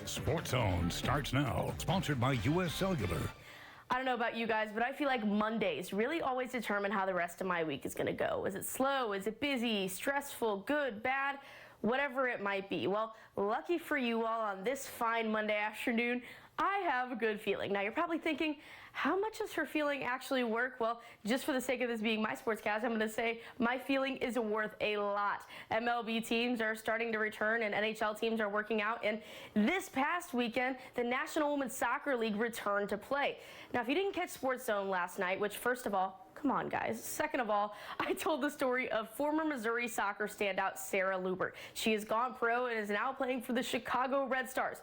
Sports Zone starts now. Sponsored by U.S. Cellular. I don't know about you guys, but I feel like Mondays really always determine how the rest of my week is going to go. Is it slow? Is it busy? Stressful? Good? Bad? Whatever it might be. Well, lucky for you all, on this fine Monday afternoon, I have a good feeling. Now, you're probably thinking, how much does her feeling actually work? Well, just for the sake of this being my sportscast, I'm going to say my feeling is worth a lot. MLB teams are starting to return and NHL teams are working out. And this past weekend, the National Women's Soccer League returned to play. Now, if you didn't catch Sports Zone last night, which first of all, come on, guys. Second of all, I told the story of former Missouri soccer standout Sarah Lubert. She has gone pro and is now playing for the Chicago Red Stars.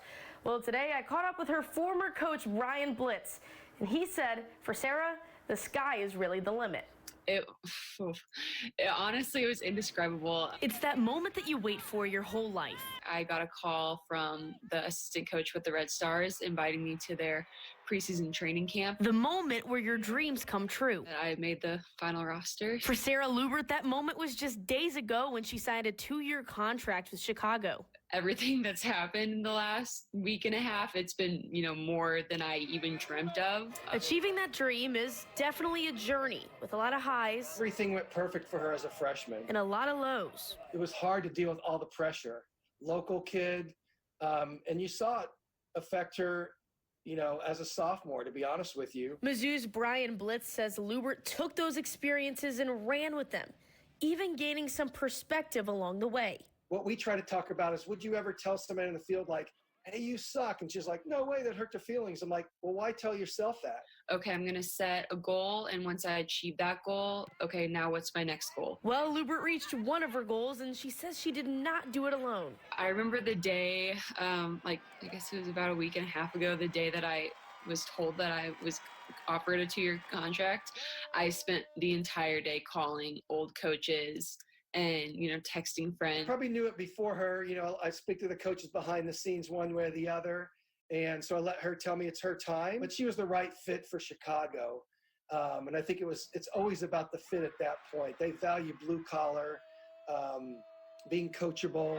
Well, today I caught up with her former coach, Brian Blitz, and he said, for Sarah, the sky is really the limit. It honestly, it was indescribable. It's that moment that you wait for your whole life. I got a call from the assistant coach with the Red Stars inviting me to their preseason training camp. The moment where your dreams come true. I made the final roster. For Sarah Lubert, that moment was just days ago when she signed a 2-year contract with Chicago. Everything that's happened in the last week and a half, it's been, more than I even dreamt of. Achieving that dream is definitely a journey with a lot of highs. Everything went perfect for her as a freshman. And a lot of lows. It was hard to deal with all the pressure. Local kid, and you saw it affect her, as a sophomore, to be honest with you. Mizzou's Brian Blitz says Lubert took those experiences and ran with them, even gaining some perspective along the way. What we try to talk about is, would you ever tell somebody in the field, like, hey, you suck? And she's like, no way, that hurt your feelings. I'm like, well, why tell yourself that? Okay, I'm going to set a goal, and once I achieve that goal, okay, now what's my next goal? Well, Lubert reached one of her goals, and she says she did not do it alone. I remember the day, I guess it was about a week and a half ago, the day that I was told that I was offered a 2-year contract. I spent the entire day calling old coaches and, texting friends. Probably knew it before her. I speak to the coaches behind the scenes one way or the other. And so I let her tell me it's her time. But she was the right fit for Chicago. And I think it's always about the fit at that point. They value blue collar, being coachable.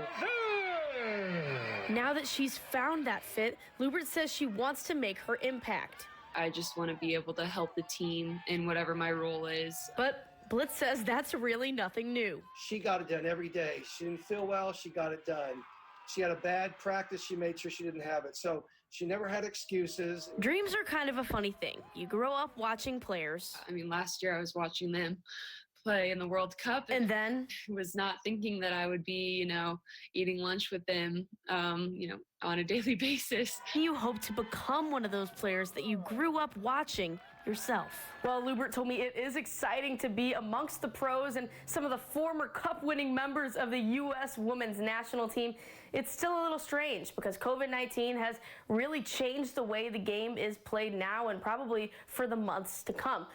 Now that she's found that fit, Lubert says she wants to make her impact. I just want to be able to help the team in whatever my role is. But Blitz says that's really nothing new. She got it done every day. She didn't feel well, she got it done. She had a bad practice, she made sure she didn't have it. So she never had excuses. Dreams are kind of a funny thing. You grow up watching players. Last year I was watching them play in the World Cup. And then was not thinking that I would be, eating lunch with them, on a daily basis. You hope to become one of those players that you grew up watching yourself. Well, Lubert told me it is exciting to be amongst the pros and some of the former Cup-winning members of the U.S. women's national team. It's still a little strange because COVID-19 has really changed the way the game is played now and probably for the months to come.